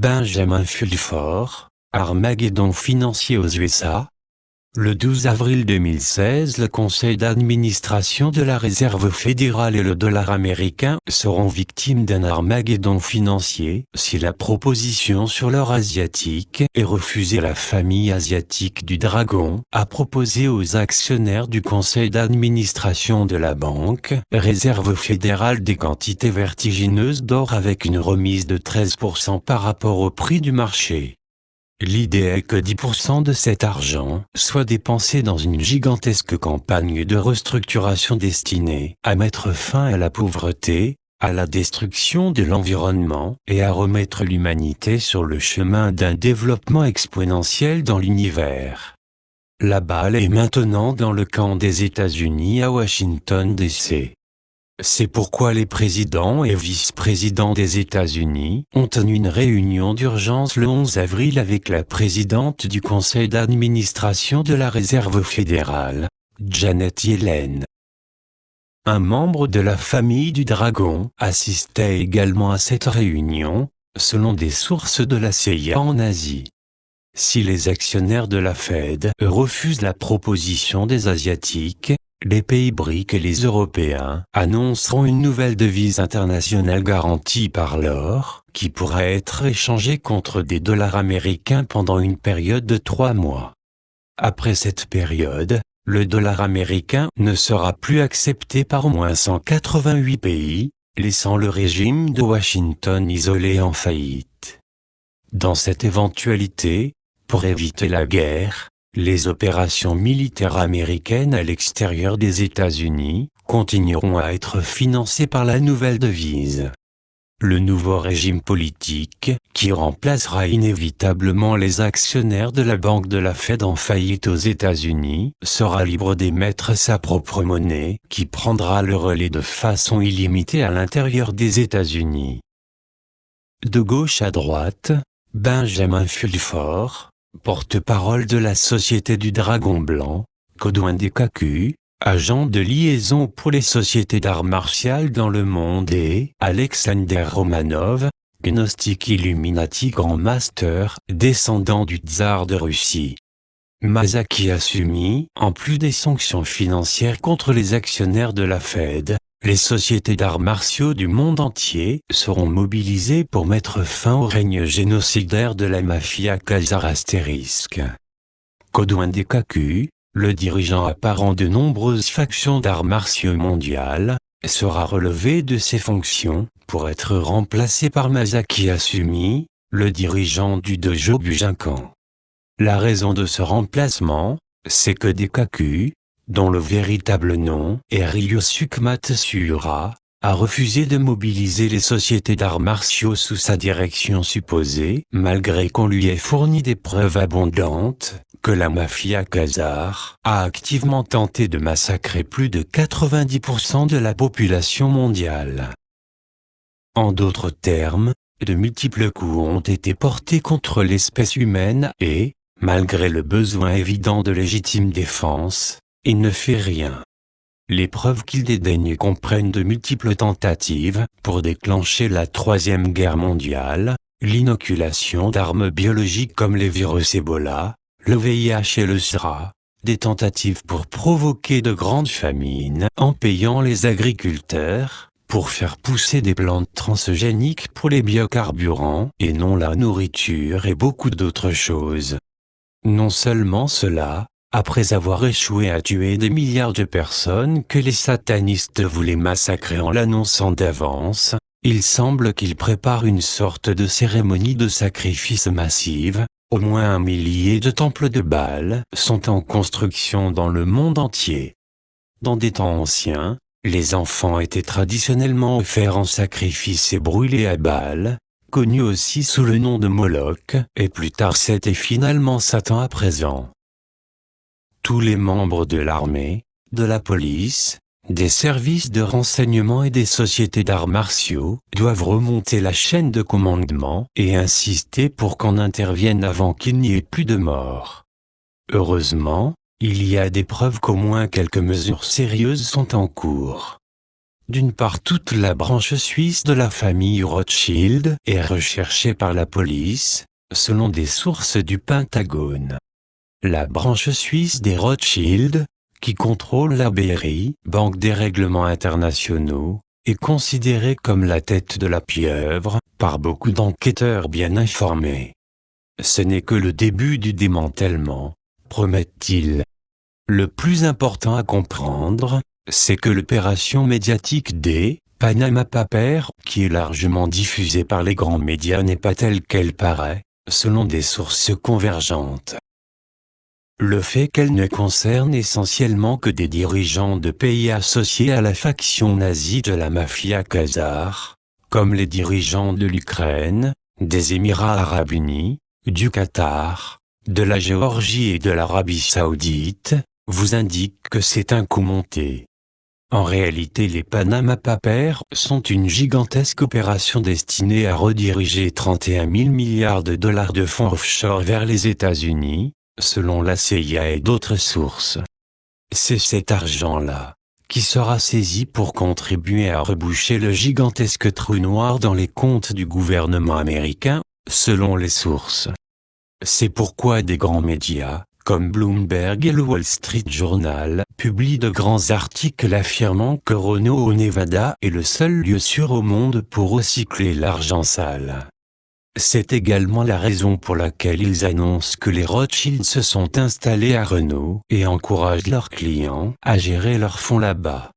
Benjamin Fulford, Armageddon financier aux USA. Le 12 avril 2016, le conseil d'administration de la Réserve fédérale et le dollar américain seront victimes d'un Armageddon financier si la proposition sur l'or asiatique est refusée. La famille asiatique du Dragon a proposé aux actionnaires du conseil d'administration de la banque Réserve fédérale des quantités vertigineuses d'or avec une remise de 13% par rapport au prix du marché. L'idée est que 10% de cet argent soit dépensé dans une gigantesque campagne de restructuration destinée à mettre fin à la pauvreté, à la destruction de l'environnement et à remettre l'humanité sur le chemin d'un développement exponentiel dans l'univers. La balle est maintenant dans le camp des États-Unis à Washington DC. C'est pourquoi les présidents et vice-présidents des États-Unis ont tenu une réunion d'urgence le 11 avril avec la présidente du conseil d'administration de la Réserve fédérale, Janet Yellen. Un membre de la famille du Dragon assistait également à cette réunion, selon des sources de la CIA en Asie. Si les actionnaires de la Fed refusent la proposition des Asiatiques, les pays BRIC et les Européens annonceront une nouvelle devise internationale garantie par l'or, qui pourra être échangée contre des dollars américains pendant une période de 3 mois. Après cette période, le dollar américain ne sera plus accepté par au moins 188 pays, laissant le régime de Washington isolé en faillite. Dans cette éventualité, pour éviter la guerre, les opérations militaires américaines à l'extérieur des États-Unis continueront à être financées par la nouvelle devise. Le nouveau régime politique, qui remplacera inévitablement les actionnaires de la banque de la Fed en faillite aux États-Unis, sera libre d'émettre sa propre monnaie, qui prendra le relais de façon illimitée à l'intérieur des États-Unis. De gauche à droite, Benjamin Fulford, porte-parole de la Société du Dragon Blanc, Kodouin Dekaku, agent de liaison pour les sociétés d'art martial dans le monde et Alexander Romanov, gnostique Illuminati Grand Master, descendant du tsar de Russie. Masaki Asumi, en plus des sanctions financières contre les actionnaires de la Fed, les sociétés d'arts martiaux du monde entier seront mobilisées pour mettre fin au règne génocidaire de la mafia Khazar *. Kodouin Dekaku, le dirigeant apparent de nombreuses factions d'arts martiaux mondiales, sera relevé de ses fonctions pour être remplacé par Masaki Asumi, le dirigeant du dojo Bujinkan. La raison de ce remplacement, c'est que Dekaku, dont le véritable nom est Ryosuke Matsuura, a refusé de mobiliser les sociétés d'arts martiaux sous sa direction supposée, malgré qu'on lui ait fourni des preuves abondantes, que la mafia Khazar a activement tenté de massacrer plus de 90% de la population mondiale. En d'autres termes, de multiples coups ont été portés contre l'espèce humaine et, malgré le besoin évident de légitime défense, il ne fait rien. Les preuves qu'il dédaigne comprennent de multiples tentatives pour déclencher la Troisième Guerre mondiale, l'inoculation d'armes biologiques comme les virus Ebola, le VIH et le SRA, des tentatives pour provoquer de grandes famines en payant les agriculteurs, pour faire pousser des plantes transgéniques pour les biocarburants et non la nourriture et beaucoup d'autres choses. Non seulement cela, après avoir échoué à tuer des milliards de personnes que les satanistes voulaient massacrer en l'annonçant d'avance, il semble qu'ils préparent une sorte de cérémonie de sacrifice massive. Au moins 1 millier de temples de Baal sont en construction dans le monde entier. Dans des temps anciens, les enfants étaient traditionnellement offerts en sacrifice et brûlés à Baal, connu aussi sous le nom de Moloch, et plus tard c'était finalement Satan à présent. Tous les membres de l'armée, de la police, des services de renseignement et des sociétés d'arts martiaux doivent remonter la chaîne de commandement et insister pour qu'on intervienne avant qu'il n'y ait plus de morts. Heureusement, il y a des preuves qu'au moins quelques mesures sérieuses sont en cours. D'une part, toute la branche suisse de la famille Rothschild est recherchée par la police, selon des sources du Pentagone. La branche suisse des Rothschild, qui contrôle la BRI, Banque des règlements internationaux, est considérée comme la tête de la pieuvre, par beaucoup d'enquêteurs bien informés. Ce n'est que le début du démantèlement, promettent-ils. Le plus important à comprendre, c'est que l'opération médiatique des Panama Papers, qui est largement diffusée par les grands médias, n'est pas telle qu'elle paraît, selon des sources convergentes. Le fait qu'elle ne concerne essentiellement que des dirigeants de pays associés à la faction nazie de la mafia khazare, comme les dirigeants de l'Ukraine, des Émirats arabes unis, du Qatar, de la Géorgie et de l'Arabie saoudite, vous indique que c'est un coup monté. En réalité, les Panama Papers sont une gigantesque opération destinée à rediriger 31 000 milliards de dollars de fonds offshore vers les États-Unis, selon la CIA et d'autres sources. C'est cet argent-là qui sera saisi pour contribuer à reboucher le gigantesque trou noir dans les comptes du gouvernement américain, selon les sources. C'est pourquoi des grands médias, comme Bloomberg et le Wall Street Journal, publient de grands articles affirmant que Reno au Nevada est le seul lieu sûr au monde pour recycler l'argent sale. C'est également la raison pour laquelle ils annoncent que les Rothschild se sont installés à Reno et encouragent leurs clients à gérer leurs fonds là-bas.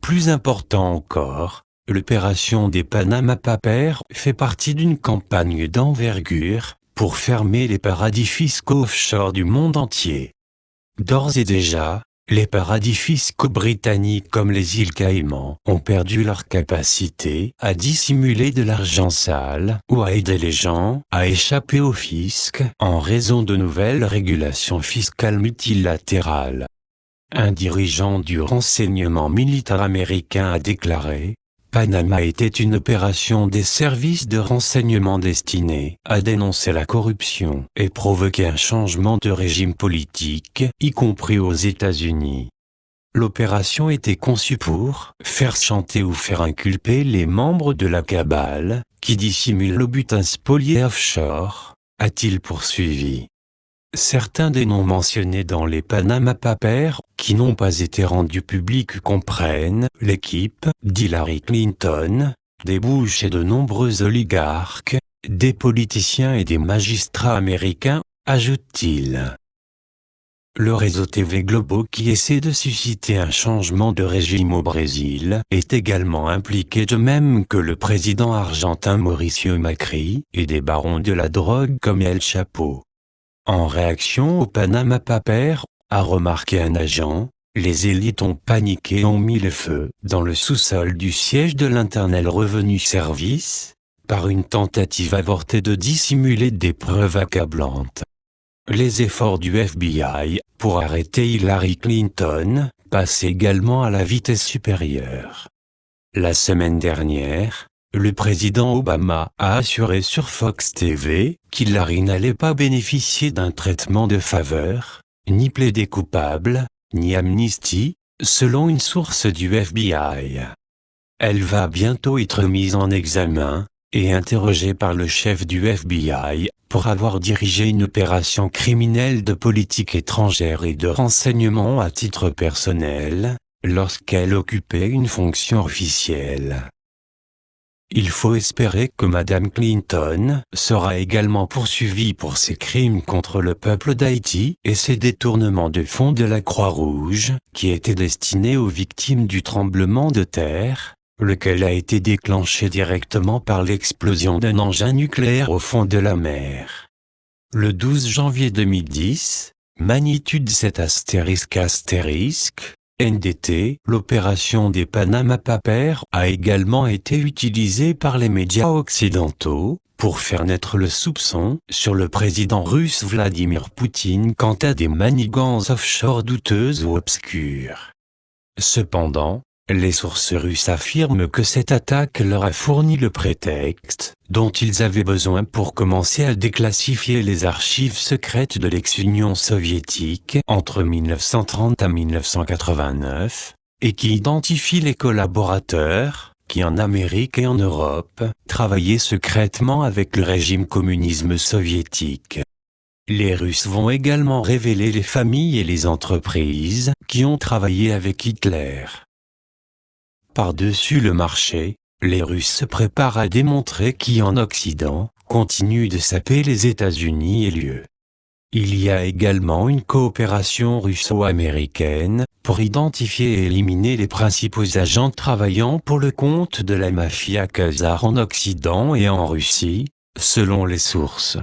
Plus important encore, l'opération des Panama Papers fait partie d'une campagne d'envergure pour fermer les paradis fiscaux offshore du monde entier. D'ores et déjà, les paradis fiscaux britanniques comme les îles Caïmans ont perdu leur capacité à dissimuler de l'argent sale ou à aider les gens à échapper au fisc en raison de nouvelles régulations fiscales multilatérales. Un dirigeant du renseignement militaire américain a déclaré: Panama était une opération des services de renseignement destinée à dénoncer la corruption et provoquer un changement de régime politique, y compris aux États-Unis. L'opération était conçue pour faire chanter ou faire inculper les membres de la cabale, qui dissimulent le butin spolié offshore, a-t-il poursuivi. Certains des noms mentionnés dans les Panama Papers, qui n'ont pas été rendus publics, comprennent l'équipe d'Hillary Clinton, des Bush et de nombreux oligarques, des politiciens et des magistrats américains, ajoute-t-il. Le réseau TV Globo, qui essaie de susciter un changement de régime au Brésil, est également impliqué, de même que le président argentin Mauricio Macri et des barons de la drogue comme El Chapo. En réaction au Panama Papers, a remarqué un agent, les élites ont paniqué et ont mis le feu dans le sous-sol du siège de l'Internel Revenue Service, par une tentative avortée de dissimuler des preuves accablantes. Les efforts du FBI pour arrêter Hillary Clinton passent également à la vitesse supérieure. La semaine dernière, le président Obama a assuré sur Fox TV qu'Hillary n'allait pas bénéficier d'un traitement de faveur, ni plaider coupable, ni amnistie, selon une source du FBI. Elle va bientôt être mise en examen et interrogée par le chef du FBI pour avoir dirigé une opération criminelle de politique étrangère et de renseignement à titre personnel, lorsqu'elle occupait une fonction officielle. Il faut espérer que Madame Clinton sera également poursuivie pour ses crimes contre le peuple d'Haïti et ses détournements de fonds de la Croix-Rouge, qui étaient destinés aux victimes du tremblement de terre, lequel a été déclenché directement par l'explosion d'un engin nucléaire au fond de la mer. Le 12 janvier 2010, magnitude 7 ***, NDT, l'opération des Panama Papers a également été utilisée par les médias occidentaux pour faire naître le soupçon sur le président russe Vladimir Poutine quant à des manigances offshore douteuses ou obscures. Cependant, les sources russes affirment que cette attaque leur a fourni le prétexte dont ils avaient besoin pour commencer à déclassifier les archives secrètes de l'ex-Union soviétique entre 1930 à 1989, et qui identifie les collaborateurs, qui en Amérique et en Europe, travaillaient secrètement avec le régime communisme soviétique. Les Russes vont également révéler les familles et les entreprises qui ont travaillé avec Hitler. Par-dessus le marché, les Russes se préparent à démontrer qui en Occident continue de saper les États-Unis et l'UE. Il y a également une coopération russo-américaine pour identifier et éliminer les principaux agents travaillant pour le compte de la mafia khazare en Occident et en Russie, selon les sources.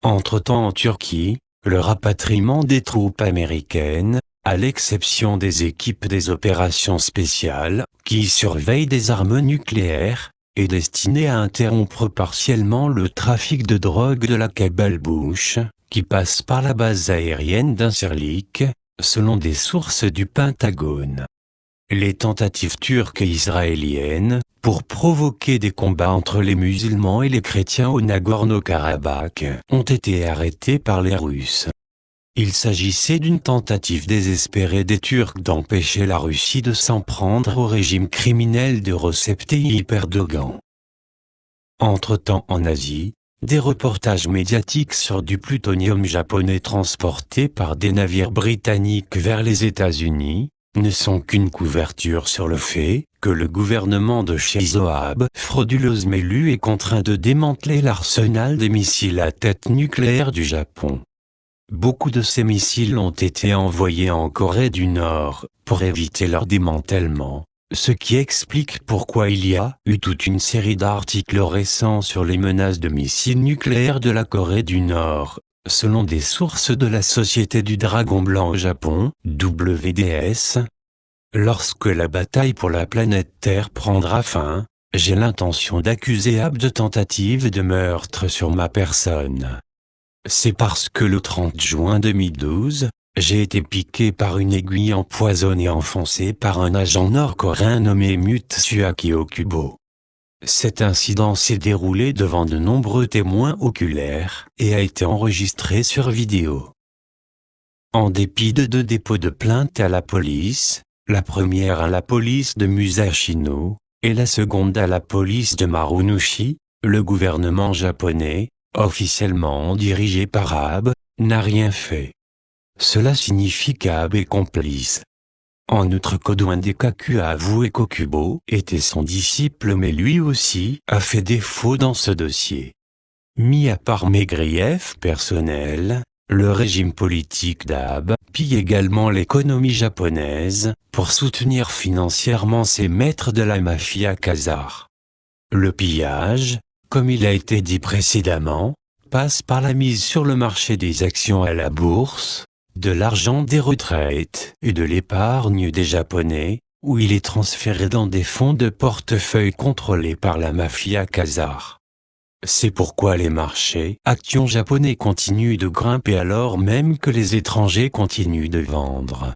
Entre-temps en Turquie, le rapatriement des troupes américaines, à l'exception des équipes des opérations spéciales, qui surveillent des armes nucléaires, est destiné à interrompre partiellement le trafic de drogue de la Kabylie, qui passe par la base aérienne d'Incirlik, selon des sources du Pentagone. Les tentatives turques et israéliennes, pour provoquer des combats entre les musulmans et les chrétiens au Nagorno-Karabakh, ont été arrêtées par les Russes. Il s'agissait d'une tentative désespérée des Turcs d'empêcher la Russie de s'en prendre au régime criminel de Recep Tayyip Erdogan. Entre-temps en Asie, des reportages médiatiques sur du plutonium japonais transporté par des navires britanniques vers les États-Unis, ne sont qu'une couverture sur le fait que le gouvernement de Shinzo Abe, frauduleusement élu, est contraint de démanteler l'arsenal des missiles à tête nucléaire du Japon. Beaucoup de ces missiles ont été envoyés en Corée du Nord pour éviter leur démantèlement, ce qui explique pourquoi il y a eu toute une série d'articles récents sur les menaces de missiles nucléaires de la Corée du Nord, selon des sources de la Société du Dragon Blanc au Japon, WDS. Lorsque la bataille pour la planète Terre prendra fin, j'ai l'intention d'accuser Abe de tentative de meurtre sur ma personne. C'est parce que le 30 juin 2012, j'ai été piqué par une aiguille empoisonnée enfoncée par un agent nord-coréen nommé Mutsuaki Okubo. Cet incident s'est déroulé devant de nombreux témoins oculaires et a été enregistré sur vidéo. En dépit de 2 dépôts de plainte à la police, la première à la police de Musashino, et la seconde à la police de Marunouchi, le gouvernement japonais, officiellement dirigé par Abe, n'a rien fait. Cela signifie qu'Abe est complice. En outre, Kodo Indekaku a avoué qu'Okubo était son disciple, mais lui aussi a fait défaut dans ce dossier. Mis à part mes griefs personnels, le régime politique d'Abe pille également l'économie japonaise pour soutenir financièrement ses maîtres de la mafia khazare. Le pillage, comme il a été dit précédemment, passe par la mise sur le marché des actions à la bourse, de l'argent des retraites et de l'épargne des Japonais, où il est transféré dans des fonds de portefeuille contrôlés par la mafia khazare. C'est pourquoi les marchés actions japonais continuent de grimper alors même que les étrangers continuent de vendre.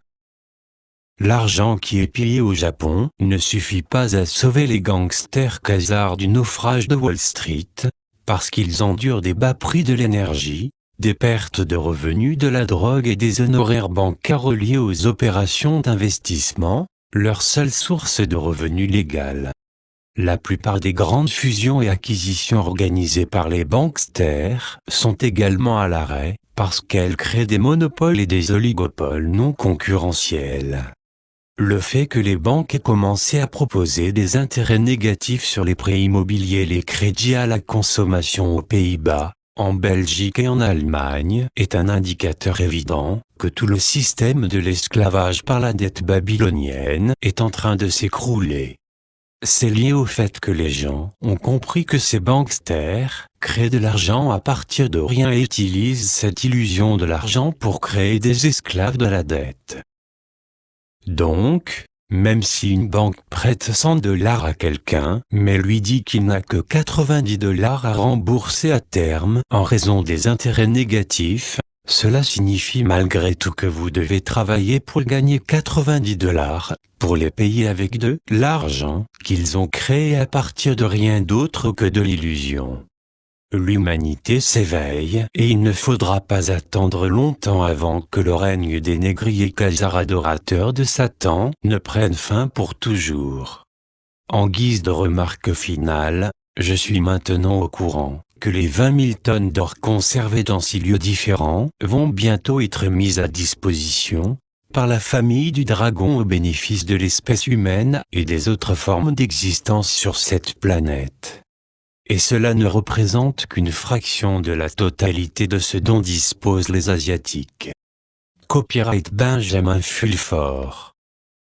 L'argent qui est pillé au Japon ne suffit pas à sauver les gangsters khazars du naufrage de Wall Street, parce qu'ils endurent des bas prix de l'énergie, des pertes de revenus de la drogue et des honoraires bancaires reliés aux opérations d'investissement, leur seule source de revenus légale. La plupart des grandes fusions et acquisitions organisées par les banksters sont également à l'arrêt, parce qu'elles créent des monopoles et des oligopoles non concurrentiels. Le fait que les banques aient commencé à proposer des intérêts négatifs sur les prêts immobiliers et les crédits à la consommation aux Pays-Bas, en Belgique et en Allemagne, est un indicateur évident que tout le système de l'esclavage par la dette babylonienne est en train de s'écrouler. C'est lié au fait que les gens ont compris que ces banksters créent de l'argent à partir de rien et utilisent cette illusion de l'argent pour créer des esclaves de la dette. Donc, même si une banque prête $100 à quelqu'un, mais lui dit qu'il n'a que $90 à rembourser à terme en raison des intérêts négatifs, cela signifie malgré tout que vous devez travailler pour gagner $90, pour les payer avec de l'argent qu'ils ont créé à partir de rien d'autre que de l'illusion. L'humanité s'éveille et il ne faudra pas attendre longtemps avant que le règne des négriers khazars adorateurs de Satan ne prenne fin pour toujours. En guise de remarque finale, je suis maintenant au courant que les 20 000 tonnes d'or conservées dans 6 lieux différents vont bientôt être mises à disposition par la famille du dragon au bénéfice de l'espèce humaine et des autres formes d'existence sur cette planète. Et cela ne représente qu'une fraction de la totalité de ce dont disposent les Asiatiques. Copyright Benjamin Fulford.